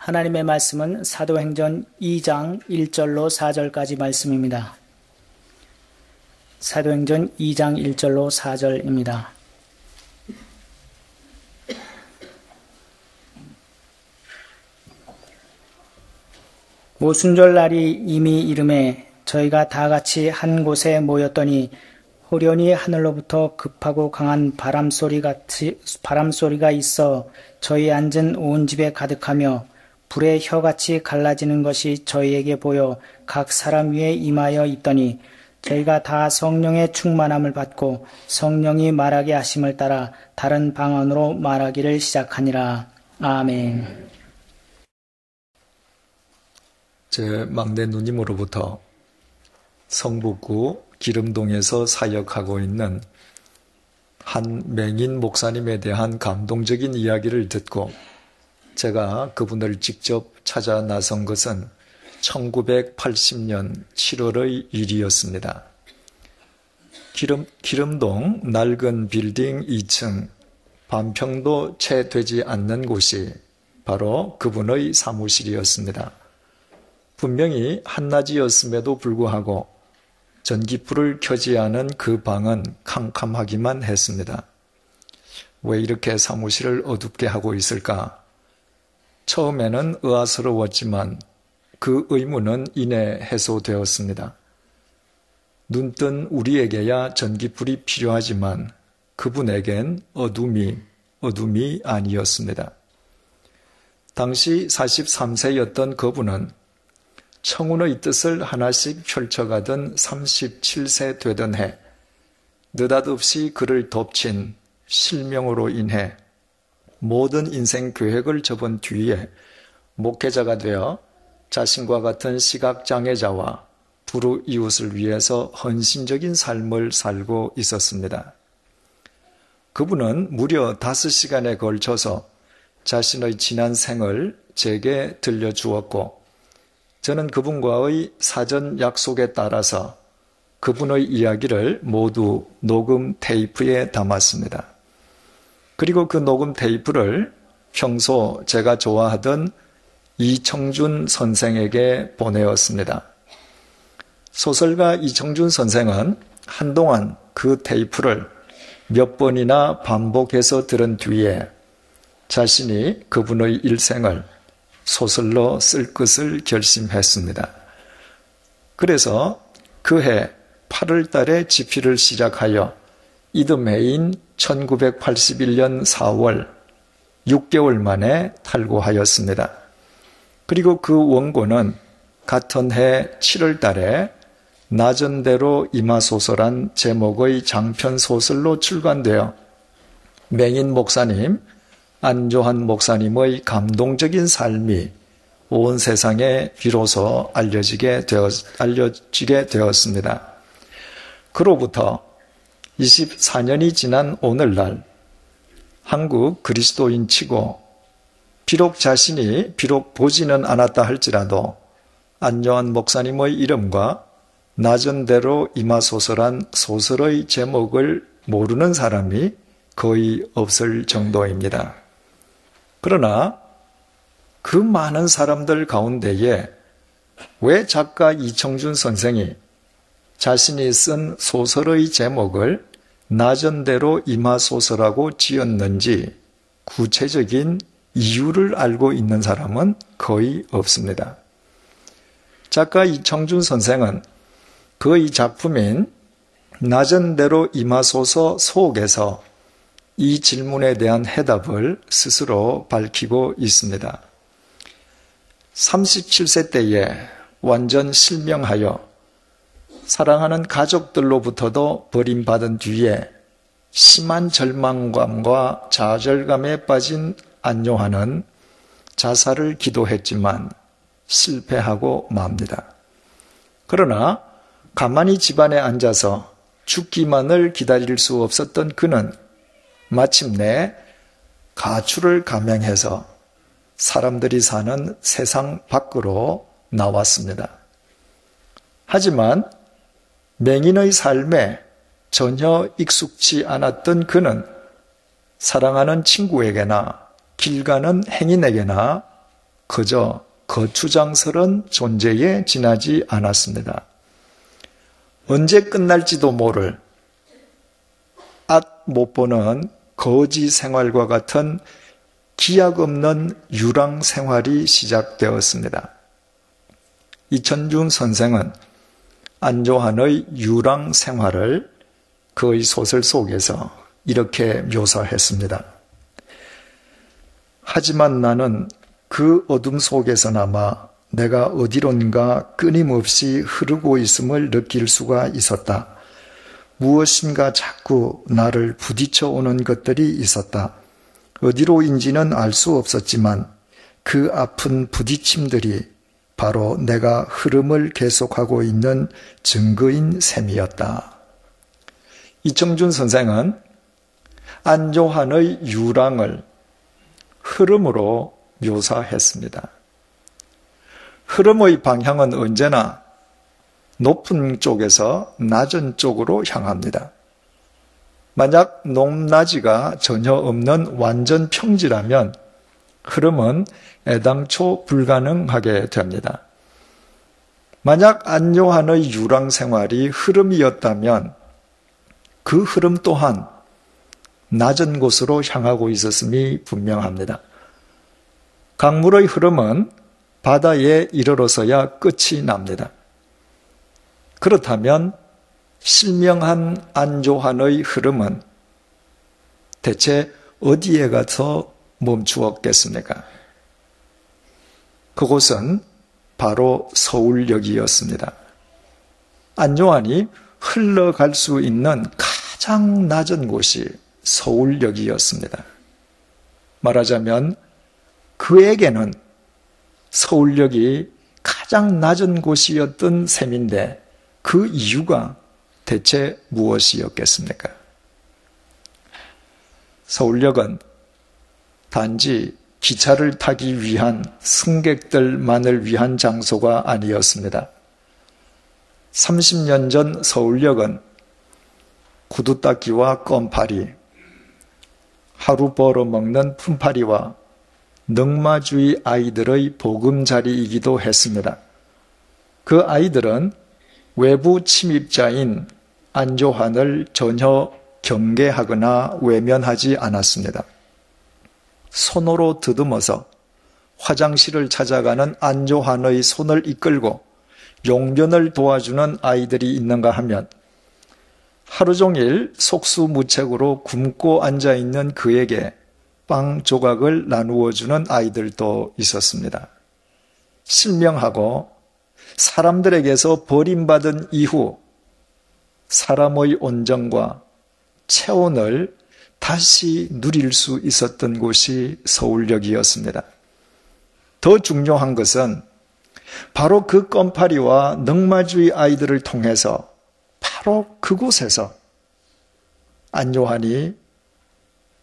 하나님의 말씀은 사도행전 2장 1절로 4절까지 말씀입니다. 사도행전 2장 1절로 4절입니다. 오순절 날이 이미 이름에 저희가 다 같이 한 곳에 모였더니 호련히 하늘로부터 급하고 강한 바람소리가 있어 저희 앉은 온 집에 가득하며 불의 혀같이 갈라지는 것이 저희에게 보여 각 사람 위에 임하여 있더니 저희가 다 성령의 충만함을 받고 성령이 말하게 하심을 따라 다른 방언으로 말하기를 시작하니라. 아멘. 제 막내 누님으로부터 성북구 기름동에서 사역하고 있는 한 맹인 목사님에 대한 감동적인 이야기를 듣고 제가 그분을 직접 찾아 나선 것은 1980년 7월의 일이었습니다. 기름동 낡은 빌딩 2층 반평도 채 되지 않는 곳이 바로 그분의 사무실이었습니다. 분명히 한낮이었음에도 불구하고 전기불을 켜지 않은 그 방은 캄캄하기만 했습니다. 왜 이렇게 사무실을 어둡게 하고 있을까? 처음에는 의아스러웠지만 그 의문은 이내 해소되었습니다. 눈뜬 우리에게야 전기불이 필요하지만 그분에겐 어둠이 아니었습니다. 당시 43세였던 그분은 청운의 뜻을 하나씩 펼쳐가던 37세 되던 해 느닷없이 그를 덮친 실명으로 인해 모든 인생 계획을 접은 뒤에 목회자가 되어 자신과 같은 시각장애자와 불우이웃을 위해서 헌신적인 삶을 살고 있었습니다. 그분은 무려 5시간에 걸쳐서 자신의 지난 생을 제게 들려주었고 저는 그분과의 사전 약속에 따라서 그분의 이야기를 모두 녹음 테이프에 담았습니다. 그리고 그 녹음 테이프를 평소 제가 좋아하던 이청준 선생에게 보내었습니다. 소설가 이청준 선생은 한동안 그 테이프를 몇 번이나 반복해서 들은 뒤에 자신이 그분의 일생을 소설로 쓸 것을 결심했습니다. 그래서 그해 8월 달에 집필을 시작하여 이듬해인 1981년 4월 6개월 만에 탈고하였습니다. 그리고 그 원고는 같은 해 7월 달에 나전대로 임하소서란 제목의 장편 소설로 출간되어 맹인 목사님 안조한 목사님의 감동적인 삶이 온 세상에 비로소 알려지게 되었습니다. 그로부터 24년이 지난 오늘날 한국 그리스도인 치고 자신이 보지는 않았다 할지라도 안조한 목사님의 이름과 나전대로 임하소서란 소설의 제목을 모르는 사람이 거의 없을 정도입니다. 그러나 그 많은 사람들 가운데에 왜 작가 이청준 선생이 자신이 쓴 소설의 제목을 나전대로 임하소서라고 지었는지 구체적인 이유를 알고 있는 사람은 거의 없습니다. 작가 이청준 선생은 그의 작품인 나전대로 임하소서 속에서 이 질문에 대한 해답을 스스로 밝히고 있습니다. 37세 때에 완전 실명하여 사랑하는 가족들로부터도 버림받은 뒤에 심한 절망감과 좌절감에 빠진 안요한은 자살을 기도했지만 실패하고 맙니다. 그러나 가만히 집안에 앉아서 죽기만을 기다릴 수 없었던 그는 마침내 가출을 감행해서 사람들이 사는 세상 밖으로 나왔습니다. 하지만 맹인의 삶에 전혀 익숙치 않았던 그는 사랑하는 친구에게나 길 가는 행인에게나 그저 거추장스런 존재에 지나지 않았습니다. 언제 끝날지도 모를 못 보는 거지 생활과 같은 기약 없는 유랑 생활이 시작되었습니다. 이천준 선생은 안조한의 유랑 생활을 그의 소설 속에서 이렇게 묘사했습니다. 하지만 나는 그 어둠 속에서나마 내가 어디론가 끊임없이 흐르고 있음을 느낄 수가 있었다. 무엇인가 자꾸 나를 부딪혀 오는 것들이 있었다. 어디로인지는 알 수 없었지만 그 아픈 부딪힘들이 바로 내가 흐름을 계속하고 있는 증거인 셈이었다. 이청준 선생은 안조한의 유랑을 흐름으로 묘사했습니다. 흐름의 방향은 언제나 높은 쪽에서 낮은 쪽으로 향합니다. 만약 높낮이가 전혀 없는 완전 평지라면 흐름은 애당초 불가능하게 됩니다. 만약 안조한의 유랑 생활이 흐름이었다면 그 흐름 또한 낮은 곳으로 향하고 있었음이 분명합니다. 강물의 흐름은 바다에 이르러서야 끝이 납니다. 그렇다면 실명한 안조한의 흐름은 대체 어디에 가서 멈추었겠습니까? 그곳은 바로 서울역이었습니다. 안조한이 흘러갈 수 있는 가장 낮은 곳이 서울역이었습니다. 말하자면 그에게는 서울역이 가장 낮은 곳이었던 셈인데 그 이유가 대체 무엇이었겠습니까? 서울역은 단지 기차를 타기 위한 승객들만을 위한 장소가 아니었습니다. 30년 전 서울역은 구두닦이와 껌파리, 하루 벌어먹는 품팔이와 넝마주의 아이들의 보금자리이기도 했습니다. 그 아이들은 외부 침입자인 안조한을 전혀 경계하거나 외면하지 않았습니다. 손으로 더듬어서 화장실을 찾아가는 안조한의 손을 이끌고 용변을 도와주는 아이들이 있는가 하면 하루 종일 속수무책으로 굶고 앉아있는 그에게 빵 조각을 나누어주는 아이들도 있었습니다. 실명하고 사람들에게서 버림받은 이후 사람의 온정과 체온을 다시 누릴 수 있었던 곳이 서울역이었습니다. 더 중요한 것은 바로 그 껌파리와 넝마주의 아이들을 통해서 바로 그곳에서 안요한이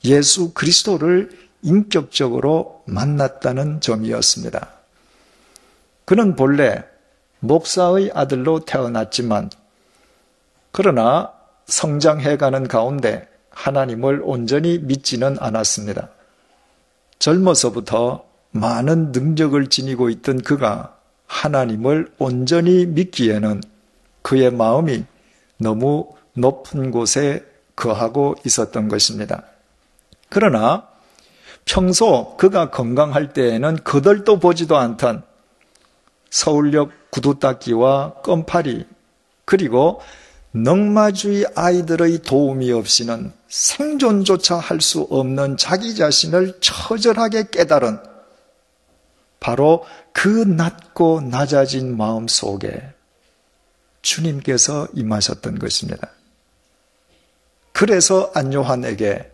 예수 그리스도를 인격적으로 만났다는 점이었습니다. 그는 본래 목사의 아들로 태어났지만 그러나 성장해가는 가운데 하나님을 온전히 믿지는 않았습니다. 젊어서부터 많은 능력을 지니고 있던 그가 하나님을 온전히 믿기에는 그의 마음이 너무 높은 곳에 거하고 있었던 것입니다. 그러나 평소 그가 건강할 때에는 거들떠 보지도 않던 서울역 구두닦이와 껌파리 그리고 넝마주의 아이들의 도움이 없이는 생존조차 할 수 없는 자기 자신을 처절하게 깨달은 바로 그 낮고 낮아진 마음 속에 주님께서 임하셨던 것입니다. 그래서 안요한에게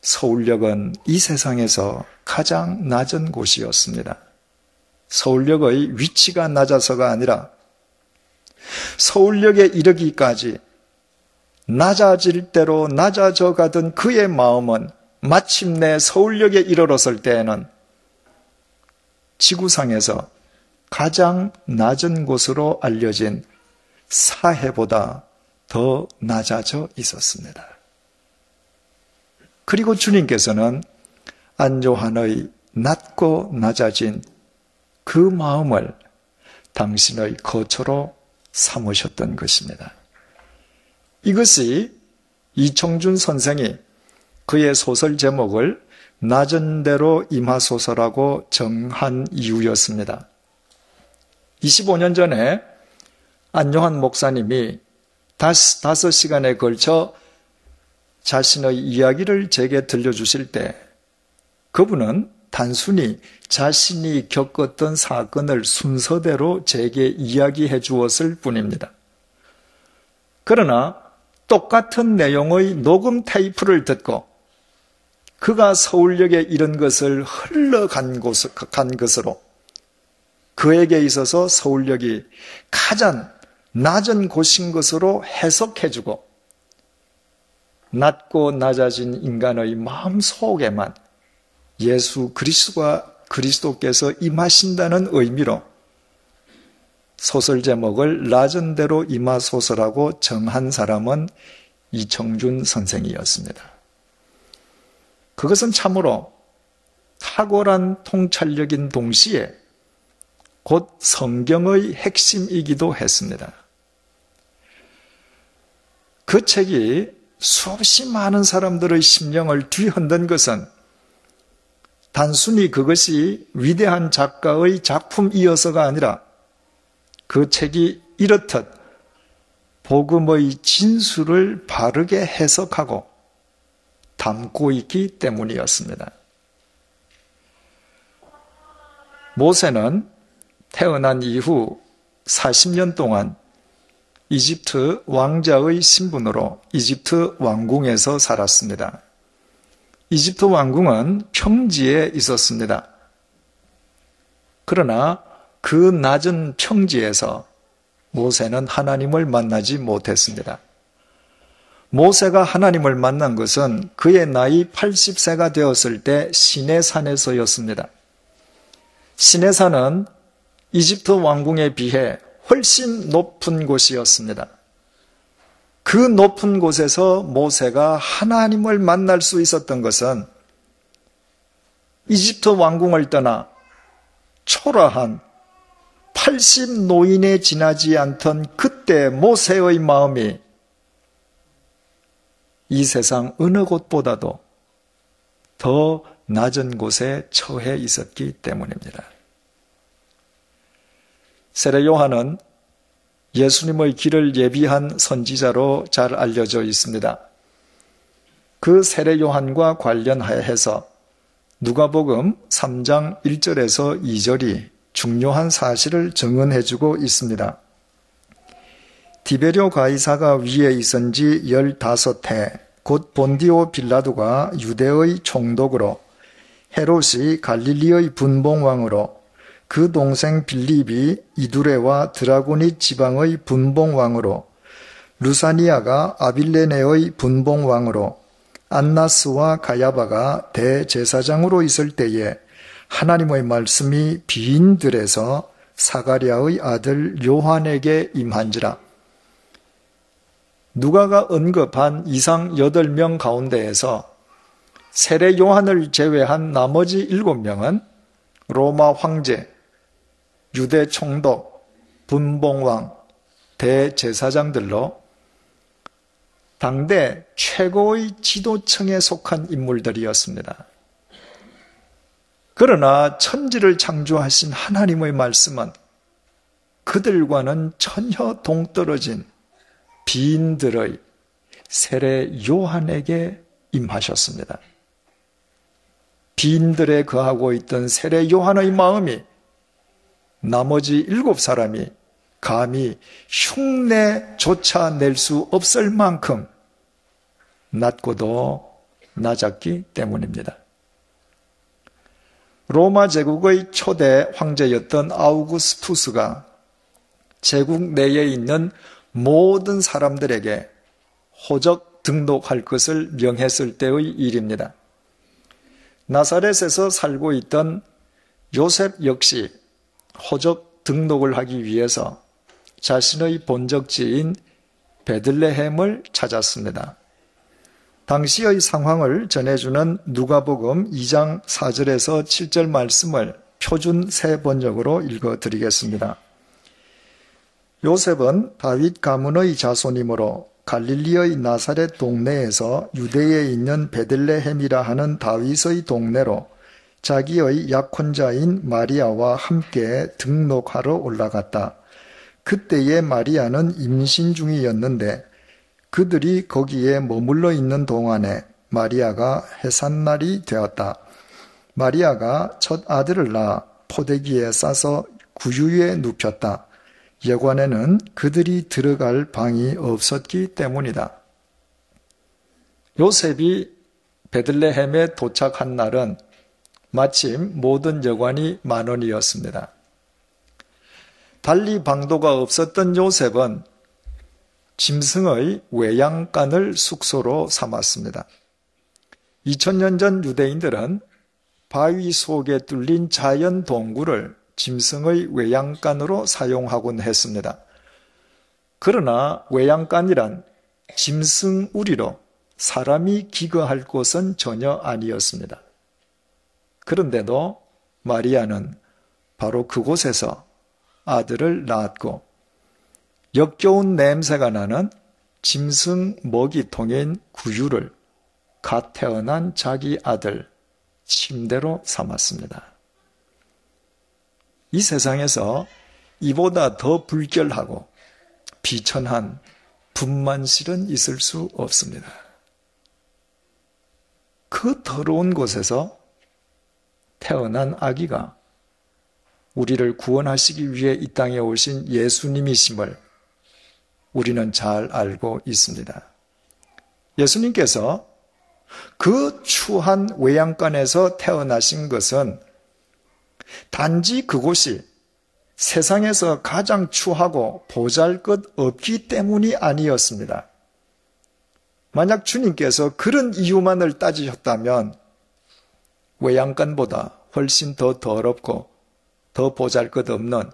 서울역은 이 세상에서 가장 낮은 곳이었습니다. 서울역의 위치가 낮아서가 아니라 서울역에 이르기까지 낮아질 대로 낮아져 가던 그의 마음은 마침내 서울역에 이르렀을 때에는 지구상에서 가장 낮은 곳으로 알려진 사해보다 더 낮아져 있었습니다. 그리고 주님께서는 안요한의 낮고 낮아진 그 마음을 당신의 거처로 삼으셨던 것입니다. 이것이 이청준 선생이 그의 소설 제목을 낮은 대로 임하소서라고 정한 이유였습니다. 25년 전에 안요한 목사님이 5시간에 걸쳐 자신의 이야기를 제게 들려주실 때 그분은 단순히 자신이 겪었던 사건을 순서대로 제게 이야기해 주었을 뿐입니다. 그러나 똑같은 내용의 녹음 테이프를 듣고 그가 서울역에 이른 것을 흘러간 것으로 그에게 있어서 서울역이 가장 낮은 곳인 것으로 해석해주고 낮고 낮아진 인간의 마음 속에만 예수 그리스도께서 임하신다는 의미로 소설 제목을 낮은 대로 임하소서라고 정한 사람은 이청준 선생이었습니다. 그것은 참으로 탁월한 통찰력인 동시에 곧 성경의 핵심이기도 했습니다. 그 책이 수없이 많은 사람들의 심령을 뒤흔든 것은 단순히 그것이 위대한 작가의 작품이어서가 아니라 그 책이 이렇듯 복음의 진수를 바르게 해석하고 담고 있기 때문이었습니다. 모세는 태어난 이후 40년 동안 이집트 왕자의 신분으로 이집트 왕궁에서 살았습니다. 이집트 왕궁은 평지에 있었습니다. 그러나 그 낮은 평지에서 모세는 하나님을 만나지 못했습니다. 모세가 하나님을 만난 것은 그의 나이 80세가 되었을 때 시내산에서였습니다. 시내산은 이집트 왕궁에 비해 훨씬 높은 곳이었습니다. 그 높은 곳에서 모세가 하나님을 만날 수 있었던 것은 이집트 왕궁을 떠나 초라한 80 노인에 지나지 않던 그때 모세의 마음이 이 세상 어느 곳보다도 더 낮은 곳에 처해 있었기 때문입니다. 세례 요한은 예수님의 길을 예비한 선지자로 잘 알려져 있습니다. 그 세례 요한과 관련해서 누가복음 3장 1절에서 2절이 중요한 사실을 증언해주고 있습니다. 디베rio 가이사가 위에 있은 지 15해 곧 본디오 빌라도가 유대의 총독으로 헤롯이 갈릴리의 분봉왕으로 그 동생 빌립이 이두레와 드라고니 지방의 분봉왕으로 루사니아가 아빌레네의 분봉왕으로 안나스와 가야바가 대제사장으로 있을 때에 하나님의 말씀이 비인들에서 사가랴의 아들 요한에게 임한지라. 누가가 언급한 이상 8명 가운데에서 세례 요한을 제외한 나머지 7명은 로마 황제, 유대 총독, 분봉왕, 대제사장들로 당대 최고의 지도층에 속한 인물들이었습니다. 그러나 천지를 창조하신 하나님의 말씀은 그들과는 전혀 동떨어진 비인들의 세례 요한에게 임하셨습니다. 비인들에 거하고 있던 세례 요한의 마음이 나머지 7사람이 감히 흉내조차 낼 수 없을 만큼 낮고도 낮았기 때문입니다. 로마 제국의 초대 황제였던 아우구스투스가 제국 내에 있는 모든 사람들에게 호적 등록할 것을 명했을 때의 일입니다. 나사렛에서 살고 있던 요셉 역시 호적 등록을 하기 위해서 자신의 본적지인 베들레헴을 찾았습니다. 당시의 상황을 전해주는 누가복음 2장 4절에서 7절 말씀을 표준 세 번역으로 읽어드리겠습니다. 요셉은 다윗 가문의 자손이므로 갈릴리의 나사렛 동네에서 유대에 있는 베들레헴이라 하는 다윗의 동네로 자기의 약혼자인 마리아와 함께 등록하러 올라갔다. 그때의 마리아는 임신 중이었는데 그들이 거기에 머물러 있는 동안에 마리아가 해산날이 되었다. 마리아가 첫 아들을 낳아 포대기에 싸서 구유에 눕혔다. 여관에는 그들이 들어갈 방이 없었기 때문이다. 요셉이 베들레헴에 도착한 날은 마침 모든 여관이 만원이었습니다. 달리 방도가 없었던 요셉은 짐승의 외양간을 숙소로 삼았습니다. 2000년 전 유대인들은 바위 속에 뚫린 자연 동굴을 짐승의 외양간으로 사용하곤 했습니다. 그러나 외양간이란 짐승 우리로 사람이 기거할 곳은 전혀 아니었습니다. 그런데도 마리아는 바로 그곳에서 아들을 낳았고 역겨운 냄새가 나는 짐승 먹이통인 구유를 갓 태어난 자기 아들 침대로 삼았습니다. 이 세상에서 이보다 더 불결하고 비천한 분만실은 있을 수 없습니다. 그 더러운 곳에서 태어난 아기가 우리를 구원하시기 위해 이 땅에 오신 예수님이심을 우리는 잘 알고 있습니다. 예수님께서 그 추한 외양간에서 태어나신 것은 단지 그곳이 세상에서 가장 추하고 보잘것없기 때문이 아니었습니다. 만약 주님께서 그런 이유만을 따지셨다면 외양간보다 훨씬 더 더럽고 더 보잘것없는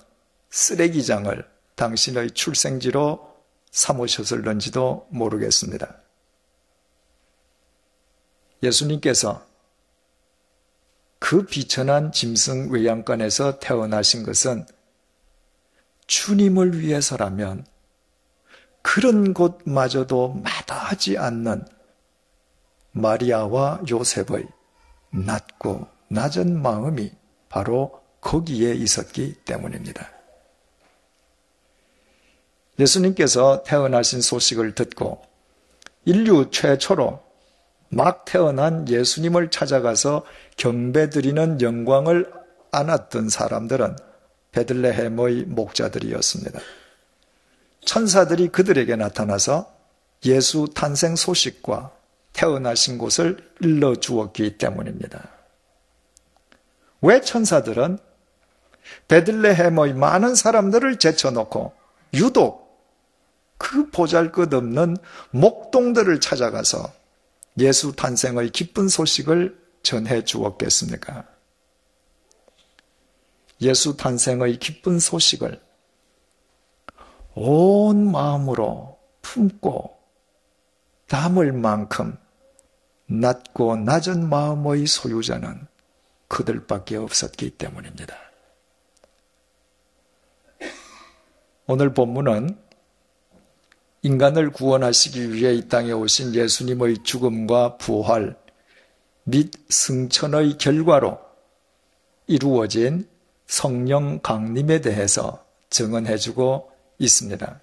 쓰레기장을 당신의 출생지로 삼으셨을런지도 모르겠습니다. 예수님께서 그 비천한 짐승 외양간에서 태어나신 것은 주님을 위해서라면 그런 곳마저도 마다하지 않는 마리아와 요셉의 낮고 낮은 마음이 바로 거기에 있었기 때문입니다. 예수님께서 태어나신 소식을 듣고 인류 최초로 막 태어난 예수님을 찾아가서 경배드리는 영광을 안았던 사람들은 베들레헴의 목자들이었습니다. 천사들이 그들에게 나타나서 예수 탄생 소식과 태어나신 곳을 일러주었기 때문입니다. 왜 천사들은 베들레헴의 많은 사람들을 제쳐놓고 유독 그 보잘것없는 목동들을 찾아가서 예수 탄생의 기쁜 소식을 전해 주었겠습니까? 예수 탄생의 기쁜 소식을 온 마음으로 품고 담을 만큼 낮고 낮은 마음의 소유자는 그들밖에 없었기 때문입니다. 오늘 본문은 인간을 구원하시기 위해 이 땅에 오신 예수님의 죽음과 부활 및 승천의 결과로 이루어진 성령 강림에 대해서 증언해주고 있습니다.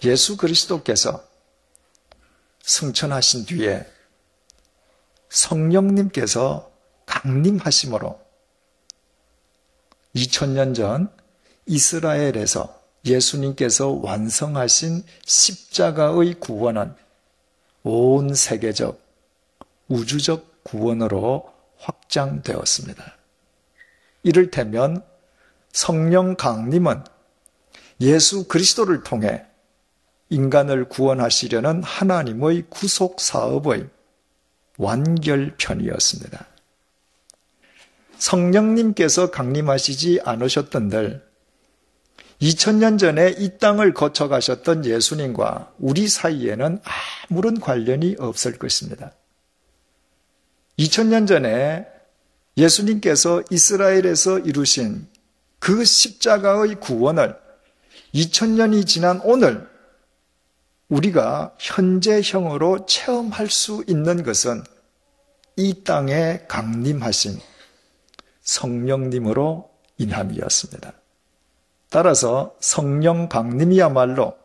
예수 그리스도께서 승천하신 뒤에 성령님께서 강림하심으로 2000년 전 이스라엘에서 예수님께서 완성하신 십자가의 구원은 온 세계적, 우주적 구원으로 확장되었습니다. 이를테면 성령 강림은 예수 그리스도를 통해 인간을 구원하시려는 하나님의 구속 사업의 완결편이었습니다. 성령님께서 강림하시지 않으셨던들 2000년 전에 이 땅을 거쳐가셨던 예수님과 우리 사이에는 아무런 관련이 없을 것입니다. 2000년 전에 예수님께서 이스라엘에서 이루신 그 십자가의 구원을 2000년이 지난 오늘 우리가 현재형으로 체험할 수 있는 것은 이 땅에 강림하신 성령님으로 인함이었습니다. 따라서 성령 강림이야말로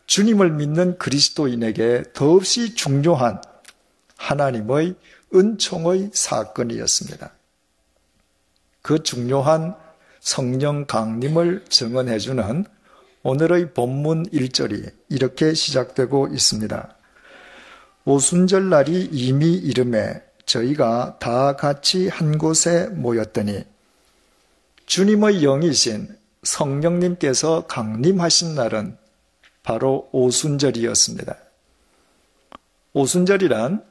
주님을 믿는 그리스도인에게 더없이 중요한 하나님의 은총의 사건이었습니다. 그 중요한 성령 강림을 증언해주는 오늘의 본문 1절이 이렇게 시작되고 있습니다. 오순절 날이 이미 이름에 저희가 다 같이 한 곳에 모였더니 주님의 영이신 성령님께서 강림하신 날은 바로 오순절이었습니다. 오순절이란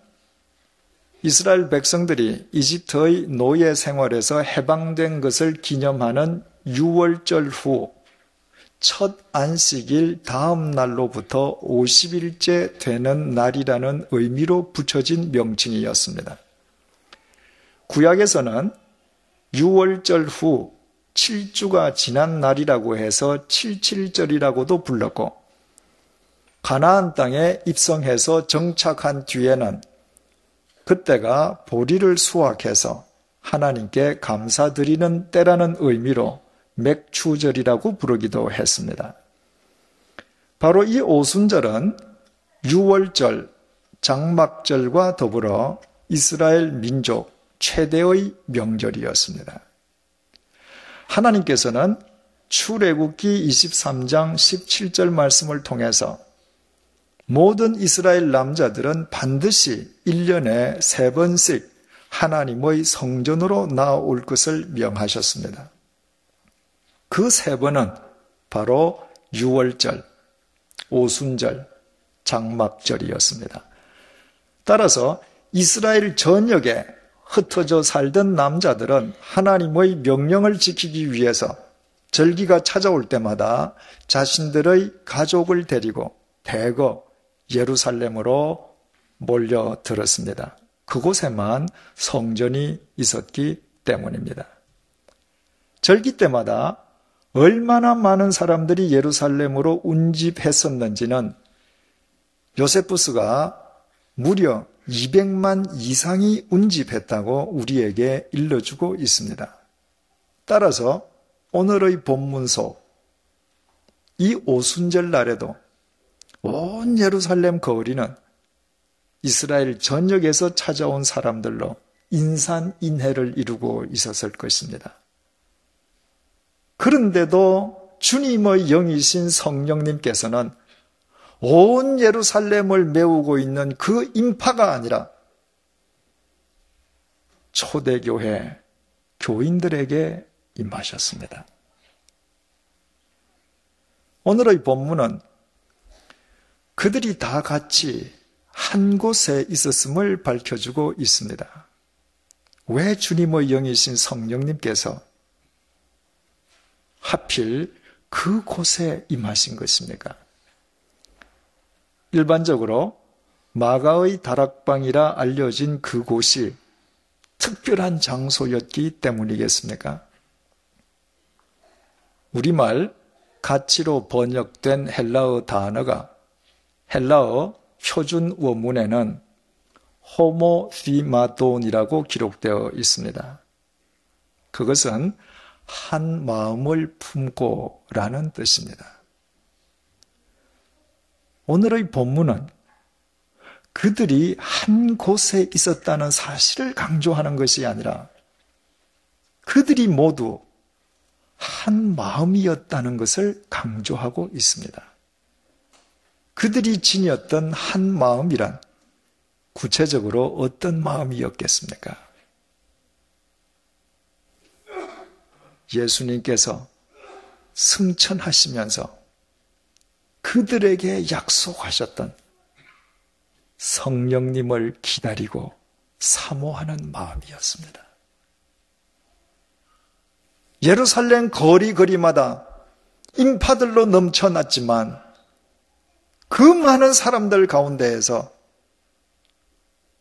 이스라엘 백성들이 이집트의 노예 생활에서 해방된 것을 기념하는 6월절 후 첫 안식일 다음 날로부터 50일째 되는 날이라는 의미로 붙여진 명칭이었습니다. 구약에서는 6월절 후 7주가 지난 날이라고 해서 77절이라고도 불렀고, 가나안 땅에 입성해서 정착한 뒤에는 그때가 보리를 수확해서 하나님께 감사드리는 때라는 의미로 맥추절이라고 부르기도 했습니다. 바로 이 오순절은 6월절, 장막절과 더불어 이스라엘 민족 최대의 명절이었습니다. 하나님께서는 출애굽기 23장 17절 말씀을 통해서 모든 이스라엘 남자들은 반드시 1년에 3번씩 하나님의 성전으로 나아올 것을 명하셨습니다. 그 3번은 바로 6월절, 오순절, 장막절이었습니다. 따라서 이스라엘 전역에 흩어져 살던 남자들은 하나님의 명령을 지키기 위해서 절기가 찾아올 때마다 자신들의 가족을 데리고 대거 예루살렘으로 몰려들었습니다. 그곳에만 성전이 있었기 때문입니다. 절기 때마다 얼마나 많은 사람들이 예루살렘으로 운집했었는지는 요세푸스가 무려 200만 이상이 운집했다고 우리에게 일러주고 있습니다. 따라서 오늘의 본문 속 이 오순절 날에도 온 예루살렘 거리는 이스라엘 전역에서 찾아온 사람들로 인산인해를 이루고 있었을 것입니다. 그런데도 주님의 영이신 성령님께서는 온 예루살렘을 메우고 있는 그 인파가 아니라 초대교회 교인들에게 임하셨습니다. 오늘의 본문은 그들이 다 같이 한 곳에 있었음을 밝혀주고 있습니다. 왜 주님의 영이신 성령님께서 하필 그곳에 임하신 것입니까? 일반적으로 마가의 다락방이라 알려진 그곳이 특별한 장소였기 때문이겠습니까? 우리말 가치로 번역된 헬라어 단어가 헬라어 표준 원문에는 호모디마돈이라고 기록되어 있습니다. 그것은 한 마음을 품고 라는 뜻입니다. 오늘의 본문은 그들이 한 곳에 있었다는 사실을 강조하는 것이 아니라 그들이 모두 한 마음이었다는 것을 강조하고 있습니다. 그들이 지녔던 한 마음이란 구체적으로 어떤 마음이었겠습니까? 예수님께서 승천하시면서 그들에게 약속하셨던 성령님을 기다리고 사모하는 마음이었습니다. 예루살렘 거리거리마다 인파들로 넘쳐났지만 그 많은 사람들 가운데에서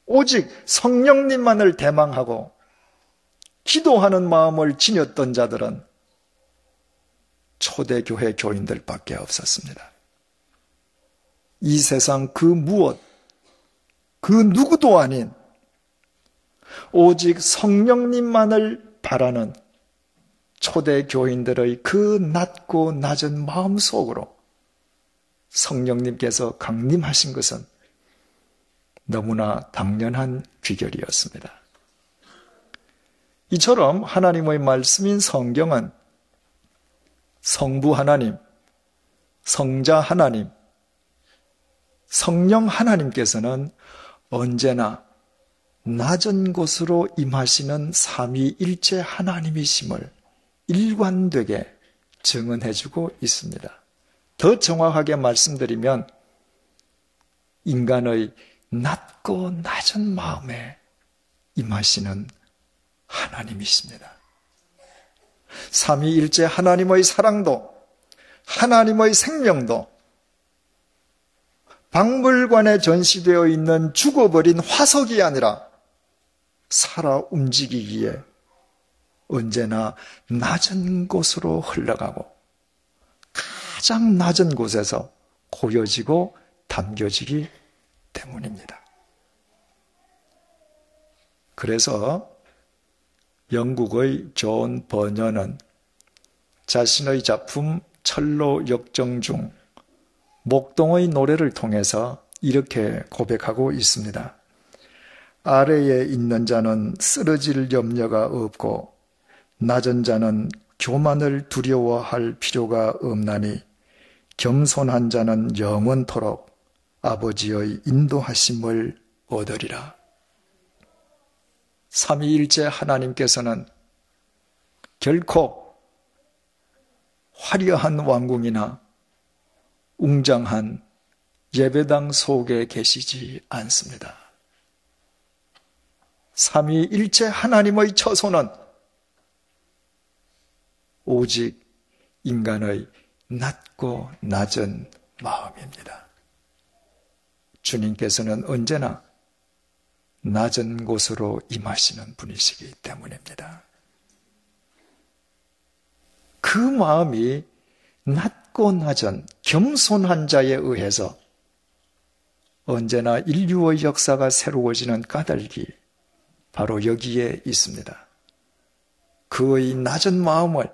오직 성령님만을 대망하고 기도하는 마음을 지녔던 자들은 초대교회 교인들밖에 없었습니다. 이 세상 그 무엇, 그 누구도 아닌 오직 성령님만을 바라는 초대교인들의 그 낮고 낮은 마음 속으로 성령님께서 강림하신 것은 너무나 당연한 귀결이었습니다. 이처럼 하나님의 말씀인 성경은 성부 하나님, 성자 하나님, 성령 하나님께서는 언제나 낮은 곳으로 임하시는 삼위일체 하나님이심을 일관되게 증언해주고 있습니다. 더 정확하게 말씀드리면 인간의 낮고 낮은 마음에 임하시는 하나님이십니다. 삼위일체 하나님의 사랑도 하나님의 생명도 박물관에 전시되어 있는 죽어버린 화석이 아니라 살아 움직이기에 언제나 낮은 곳으로 흘러가고 가장 낮은 곳에서 고여지고 담겨지기 때문입니다. 그래서 영국의 존 버녀는 자신의 작품 철로 역정 중 목동의 노래를 통해서 이렇게 고백하고 있습니다. 아래에 있는 자는 쓰러질 염려가 없고 낮은 자는 교만을 두려워할 필요가 없나니 겸손한 자는 영원토록 아버지의 인도하심을 얻으리라. 삼위일체 하나님께서는 결코 화려한 왕궁이나 웅장한 예배당 속에 계시지 않습니다. 삼위일체 하나님의 처소는 오직 인간의 낮고 낮은 마음입니다. 주님께서는 언제나 낮은 곳으로 임하시는 분이시기 때문입니다. 그 마음이 낮고 낮은 겸손한 자에 의해서 언제나 인류의 역사가 새로워지는 까닭이 바로 여기에 있습니다. 그의 낮은 마음을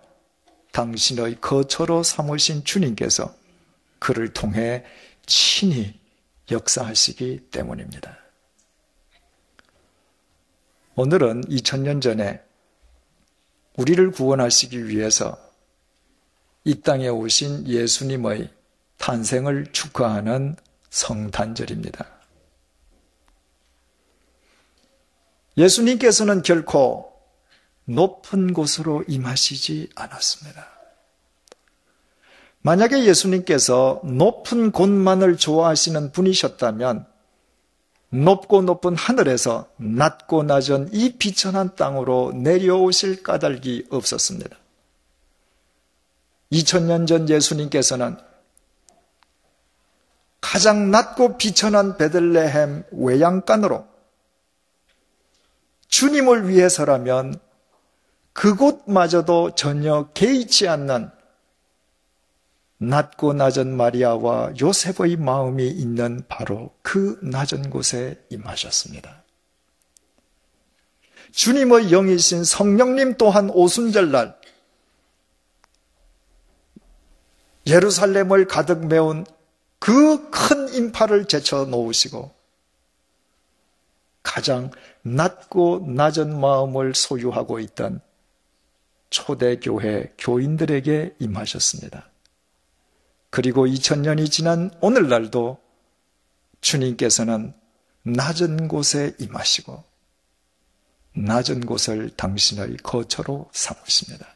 당신의 거처로 삼으신 주님께서 그를 통해 친히 역사하시기 때문입니다. 오늘은 2000년 전에 우리를 구원하시기 위해서 이 땅에 오신 예수님의 탄생을 축하하는 성탄절입니다. 예수님께서는 결코 높은 곳으로 임하시지 않았습니다. 만약에 예수님께서 높은 곳만을 좋아하시는 분이셨다면 높고 높은 하늘에서 낮고 낮은 이 비천한 땅으로 내려오실 까닭이 없었습니다. 2000년 전 예수님께서는 가장 낮고 비천한 베들레헴 외양간으로 주님을 위해서라면 그곳마저도 전혀 개의치 않는 낮고 낮은 마리아와 요셉의 마음이 있는 바로 그 낮은 곳에 임하셨습니다. 주님의 영이신 성령님 또한 오순절날 예루살렘을 가득 메운 그 큰 인파를 제쳐 놓으시고 가장 낮고 낮은 마음을 소유하고 있던 초대교회 교인들에게 임하셨습니다. 그리고 2000년이 지난 오늘날도 주님께서는 낮은 곳에 임하시고 낮은 곳을 당신의 거처로 삼으십니다.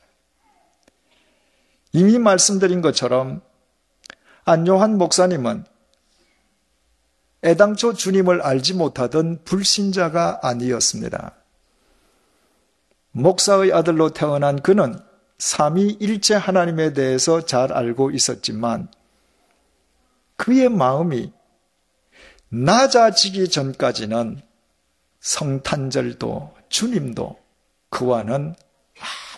이미 말씀드린 것처럼 안요한 목사님은 애당초 주님을 알지 못하던 불신자가 아니었습니다. 목사의 아들로 태어난 그는 삼위일체 하나님에 대해서 잘 알고 있었지만 그의 마음이 낮아지기 전까지는 성탄절도 주님도 그와는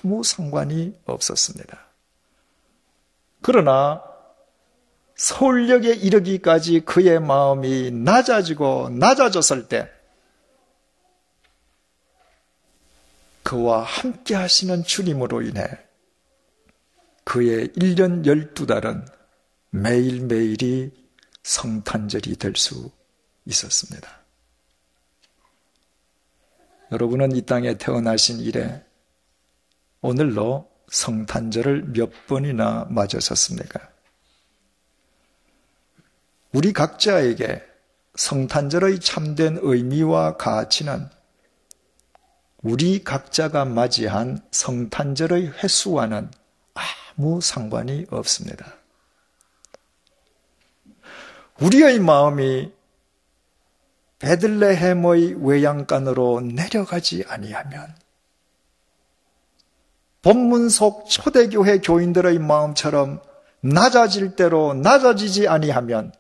아무 상관이 없었습니다. 그러나 서울역에 이르기까지 그의 마음이 낮아지고 낮아졌을 때 그와 함께 하시는 주님으로 인해 그의 1년 12달은 매일매일이 성탄절이 될 수 있었습니다. 여러분은 이 땅에 태어나신 이래 오늘로 성탄절을 몇 번이나 맞으셨습니까? 우리 각자에게 성탄절의 참된 의미와 가치는 우리 각자가 맞이한 성탄절의 횟수와는 아무 상관이 없습니다. 우리의 마음이 베들레헴의 외양간으로 내려가지 아니하면, 본문 속 초대교회 교인들의 마음처럼 낮아질 대로 낮아지지 아니하면,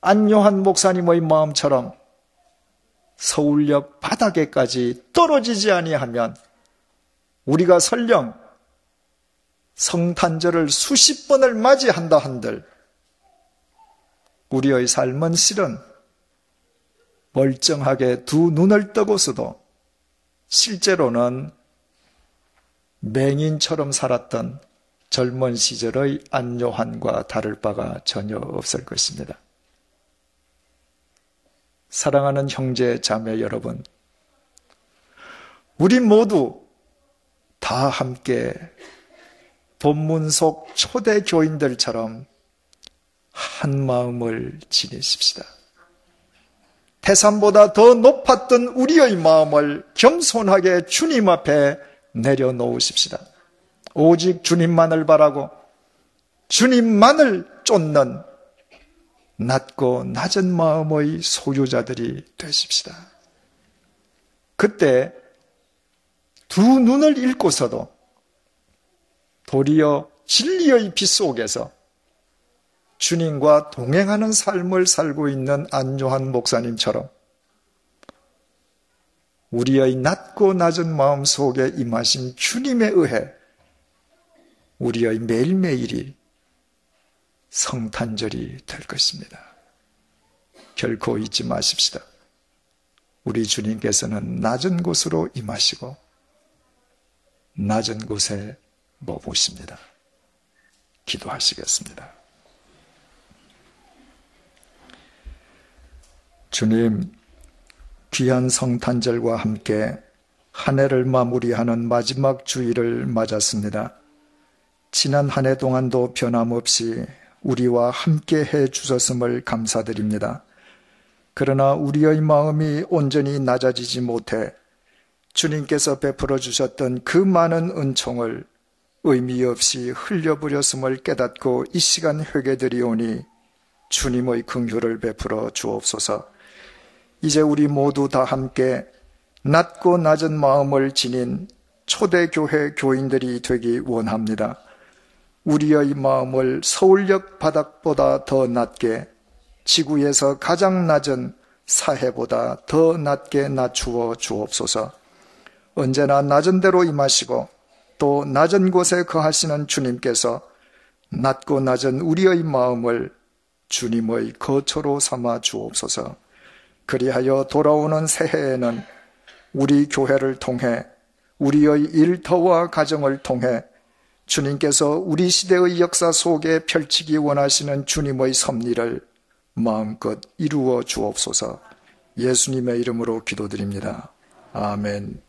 안요한 목사님의 마음처럼 서울역 바닥에까지 떨어지지 아니하면 우리가 설령 성탄절을 수십 번을 맞이한다 한들 우리의 삶은 실은 멀쩡하게 두 눈을 뜨고서도 실제로는 맹인처럼 살았던 젊은 시절의 안요한과 다를 바가 전혀 없을 것입니다. 사랑하는 형제 자매 여러분, 우리 모두 다 함께 본문 속 초대 교인들처럼 한 마음을 지니십시다. 태산보다 더 높았던 우리의 마음을 겸손하게 주님 앞에 내려놓으십시다. 오직 주님만을 바라고 주님만을 쫓는 낮고 낮은 마음의 소유자들이 되십시다. 그때 두 눈을 읽고서도 도리어 진리의 빛 속에서 주님과 동행하는 삶을 살고 있는 안요한 목사님처럼 우리의 낮고 낮은 마음 속에 임하신 주님에 의해 우리의 매일매일이 성탄절이 될 것입니다. 결코 잊지 마십시다. 우리 주님께서는 낮은 곳으로 임하시고 낮은 곳에 머무십니다. 기도하시겠습니다. 주님, 귀한 성탄절과 함께 한 해를 마무리하는 마지막 주일을 맞았습니다. 지난 한 해 동안도 변함없이 우리와 함께 해 주셨음을 감사드립니다. 그러나 우리의 마음이 온전히 낮아지지 못해 주님께서 베풀어 주셨던 그 많은 은총을 의미 없이 흘려버렸음을 깨닫고 이 시간 회개드리오니 주님의 긍휼을 베풀어 주옵소서. 이제 우리 모두 다 함께 낮고 낮은 마음을 지닌 초대교회 교인들이 되기 원합니다. 우리의 마음을 서울역 바닥보다 더 낮게, 지구에서 가장 낮은 사해보다 더 낮게 낮추어 주옵소서. 언제나 낮은 데로 임하시고 또 낮은 곳에 거하시는 주님께서 낮고 낮은 우리의 마음을 주님의 거처로 삼아 주옵소서. 그리하여 돌아오는 새해에는 우리 교회를 통해, 우리의 일터와 가정을 통해 주님께서 우리 시대의 역사 속에 펼치기 원하시는 주님의 섭리를 마음껏 이루어 주옵소서. 예수님의 이름으로 기도드립니다. 아멘.